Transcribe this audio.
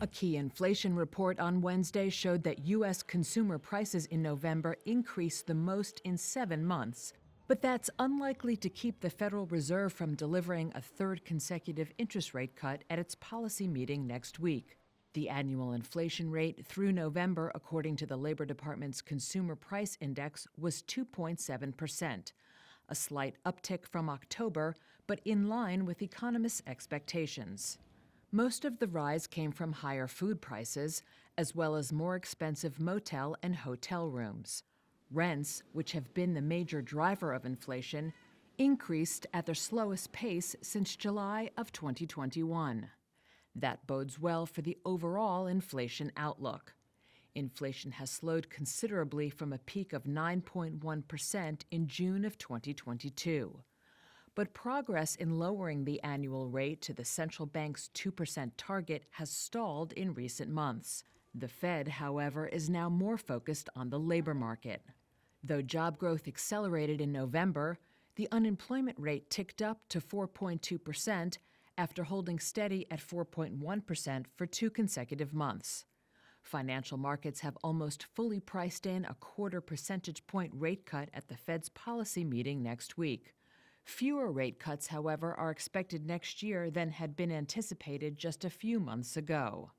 A key inflation report on Wednesday showed that U.S. consumer prices in November increased the most in 7 months. But that's unlikely to keep the Federal Reserve from delivering a third consecutive interest rate cut at its policy meeting next week. The annual inflation rate through November, according to the Labor Department's Consumer Price Index, was 2.7%, a slight uptick from October, but in line with economists' expectations. Most of the rise came from higher food prices, as well as more expensive motel and hotel rooms. Rents, which have been the major driver of inflation, increased at their slowest pace since July of 2021. That bodes well for the overall inflation outlook. Inflation has slowed considerably from a peak of 9.1% in June of 2022. But progress in lowering the annual rate to the central bank's 2% target has stalled in recent months. The Fed, however, is now more focused on the labor market. Though job growth accelerated in November, the unemployment rate ticked up to 4.2% after holding steady at 4.1% for 2 consecutive months. Financial markets have almost fully priced in a quarter percentage point rate cut at the Fed's policy meeting next week. Fewer rate cuts, however, are expected next year than had been anticipated just a few months ago.